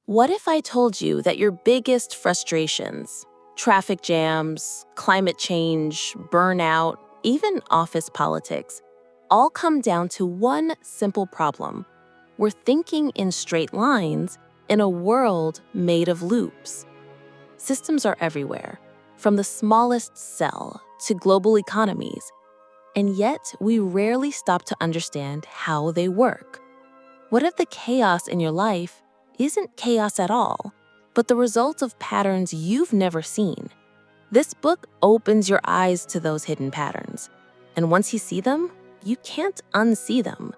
What if I told you that your biggest frustrations, traffic jams, climate change, burnout, even office politics, all come down to one simple problem? We're thinking in straight lines in a world made of loops. Systems are everywhere, from the smallest cell to global economies, and yet we rarely stop to understand how they work. What if the chaos in your life isn't chaos at all, but the result of patterns you've never seen? This book opens your eyes to those hidden patterns, and once you see them, you can't unsee them.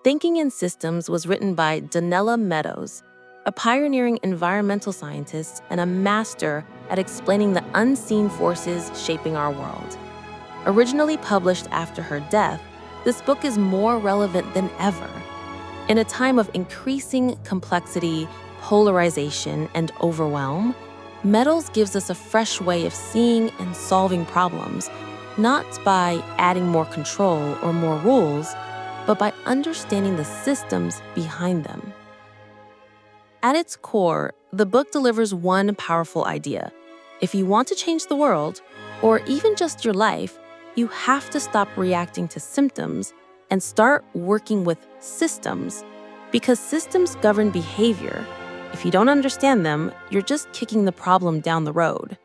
Thinking in Systems was written by Donella Meadows, a pioneering environmental scientist and a master at explaining the unseen forces shaping our world. Originally published after her death, this book is more relevant than ever. In a time of increasing complexity, polarization, and overwhelm, Meadows gives us a fresh way of seeing and solving problems, not by adding more control or more rules, but by understanding the systems behind them. At its core, the book delivers one powerful idea. If you want to change the world, or even just your life, you have to stop reacting to symptoms and start working with systems, because systems govern behavior. If you don't understand them, you're just kicking the problem down the road.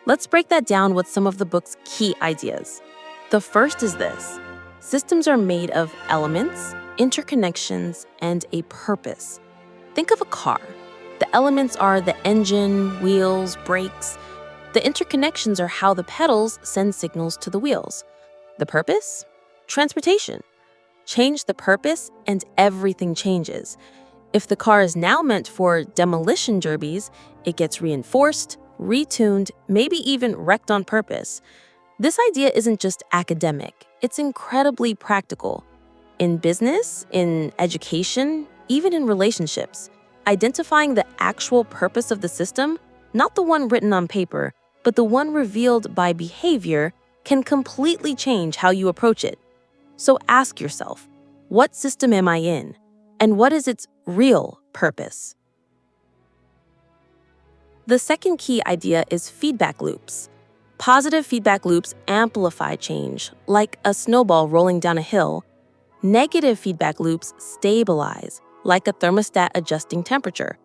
Let's break that down with some of the book's key ideas. The first is this: systems are made of elements, interconnections, and a purpose. Think of a car. The elements are the engine, wheels, brakes. The interconnections are how the pedals send signals to the wheels. The purpose? Transportation. Change the purpose and everything changes. If the car is now meant for demolition derbies, it gets reinforced, retuned, maybe even wrecked on purpose. This idea isn't just academic, it's incredibly practical. In business, in education, even in relationships, identifying the actual purpose of the system, not the one written on paper, but the one revealed by behavior, can completely change how you approach it. So ask yourself, what system am I in? And what is its real purpose? The second key idea is feedback loops. Positive feedback loops amplify change, like a snowball rolling down a hill. Negative feedback loops stabilize, like a thermostat adjusting temperature.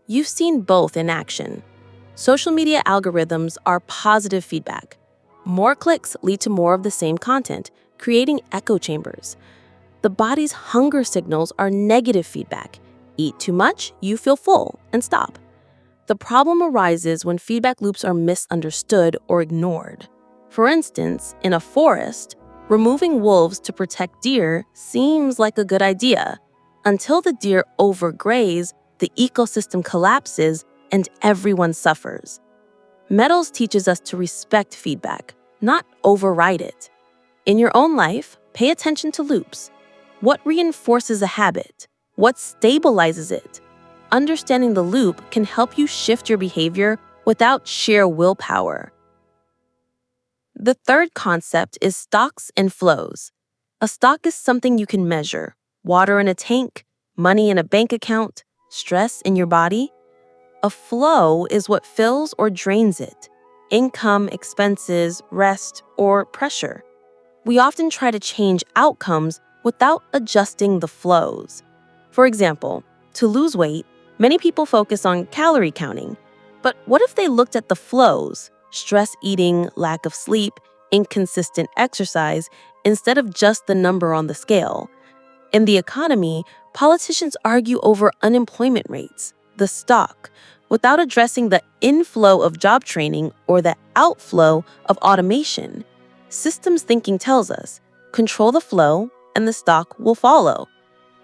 You've seen both in action. Social media algorithms are positive feedback. More clicks lead to more of the same content, creating echo chambers. The body's hunger signals are negative feedback. Eat too much, you feel full, and stop. The problem arises when feedback loops are misunderstood or ignored. For instance, in a forest, removing wolves to protect deer seems like a good idea, until the deer overgraze, the ecosystem collapses, and everyone suffers. Meadows teaches us to respect feedback, not override it. In your own life, pay attention to loops. What reinforces a habit? What stabilizes it? Understanding the loop can help you shift your behavior without sheer willpower. The third concept is stocks and flows. A stock is something you can measure: water in a tank, money in a bank account, stress in your body. A flow is what fills or drains it: income, expenses, rest, or pressure. We often try to change outcomes without adjusting the flows. For example, to lose weight, many people focus on calorie counting. But what if they looked at the flows: stress eating, lack of sleep, inconsistent exercise, instead of just the number on the scale? In the economy, politicians argue over unemployment rates, the stock, without addressing the inflow of job training or the outflow of automation. Systems thinking tells us, control the flow and the stock will follow.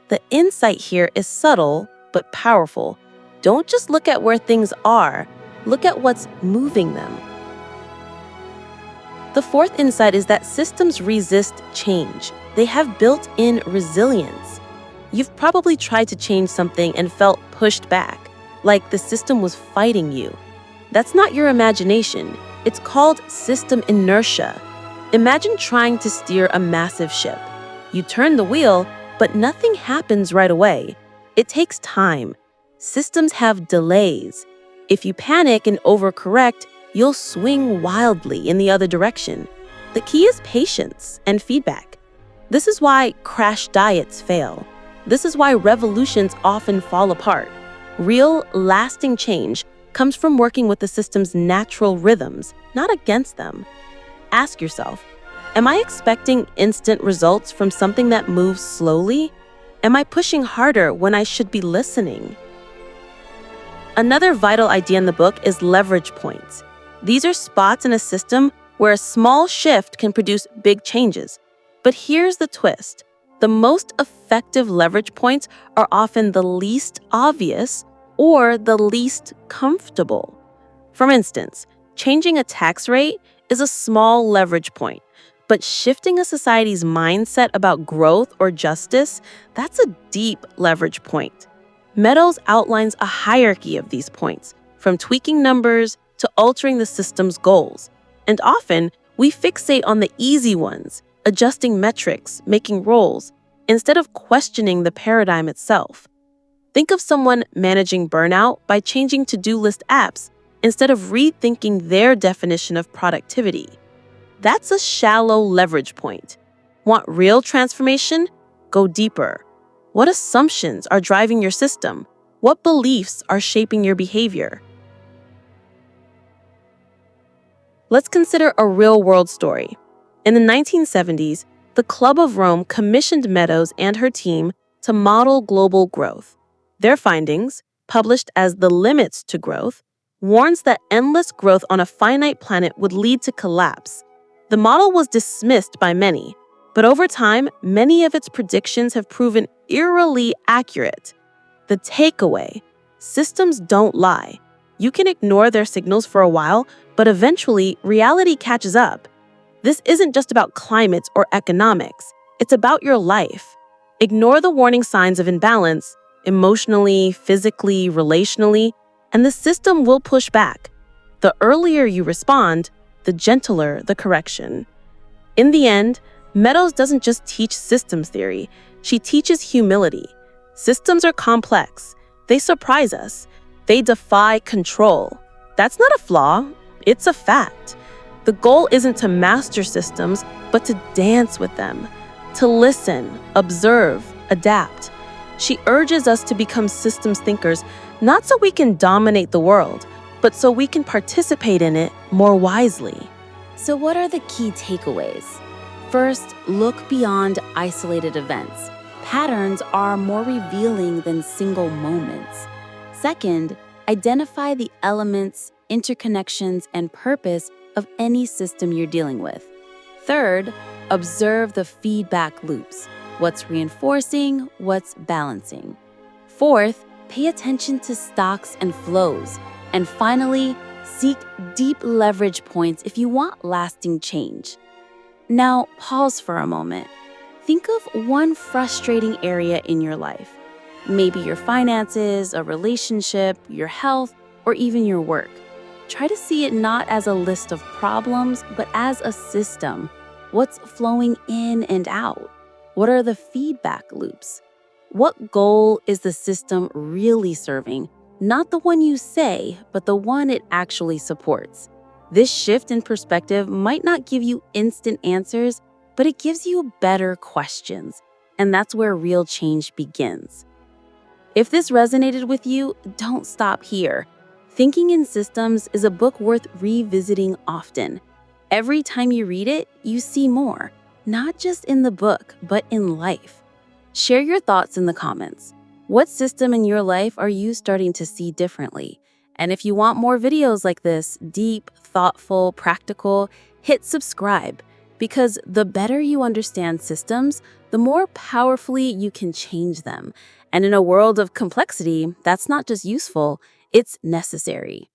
The insight here is subtle but powerful. Don't just look at where things are, look at what's moving them. The fourth insight is that systems resist change. They have built-in resilience. You've probably tried to change something and felt pushed back, like the system was fighting you. That's not your imagination. It's called system inertia. Imagine trying to steer a massive ship. You turn the wheel, but nothing happens right away. It takes time. Systems have delays. If you panic and overcorrect, you'll swing wildly in the other direction. The key is patience and feedback. This is why crash diets fail. This is why revolutions often fall apart. Real, lasting change comes from working with the system's natural rhythms, not against them. Ask yourself, am I expecting instant results from something that moves slowly? Am I pushing harder when I should be listening? Another vital idea in the book is leverage points. These are spots in a system where a small shift can produce big changes. But here's the twist. The most effective leverage points are often the least obvious or the least comfortable. For instance, changing a tax rate is a small leverage point, but shifting a society's mindset about growth or justice, that's a deep leverage point. Meadows outlines a hierarchy of these points, from tweaking numbers to altering the system's goals. And often, we fixate on the easy ones, adjusting metrics, making roles, instead of questioning the paradigm itself. Think of someone managing burnout by changing to-do list apps instead of rethinking their definition of productivity. That's a shallow leverage point. Want real transformation? Go deeper. What assumptions are driving your system? What beliefs are shaping your behavior? Let's consider a real-world story. In the 1970s, the Club of Rome commissioned Meadows and her team to model global growth. Their findings, published as The Limits to Growth, warns that endless growth on a finite planet would lead to collapse. The model was dismissed by many, but over time, many of its predictions have proven eerily accurate. The takeaway: systems don't lie. You can ignore their signals for a while, but eventually, reality catches up. This isn't just about climate or economics. It's about your life. Ignore the warning signs of imbalance, emotionally, physically, relationally, and the system will push back. The earlier you respond, the gentler the correction. In the end, Meadows doesn't just teach systems theory, she teaches humility. Systems are complex. They surprise us. They defy control. That's not a flaw, it's a fact. The goal isn't to master systems, but to dance with them, to listen, observe, adapt. She urges us to become systems thinkers, not so we can dominate the world, but so we can participate in it more wisely. So what are the key takeaways? First, look beyond isolated events. Patterns are more revealing than single moments. Second, identify the elements, interconnections, and purpose of any system you're dealing with. Third, observe the feedback loops. What's reinforcing, what's balancing. Fourth, pay attention to stocks and flows. And finally, seek deep leverage points if you want lasting change. Now, pause for a moment. Think of one frustrating area in your life. Maybe your finances, a relationship, your health, or even your work. Try to see it not as a list of problems, but as a system. What's flowing in and out? What are the feedback loops? What goal is the system really serving? Not the one you say, but the one it actually supports. This shift in perspective might not give you instant answers, but it gives you better questions. And that's where real change begins. If this resonated with you, don't stop here. Thinking in Systems is a book worth revisiting often. Every time you read it, you see more, not just in the book, but in life. Share your thoughts in the comments. What system in your life are you starting to see differently? And if you want more videos like this, deep, thoughtful, practical, hit subscribe. Because the better you understand systems, the more powerfully you can change them. And in a world of complexity, that's not just useful, it's necessary.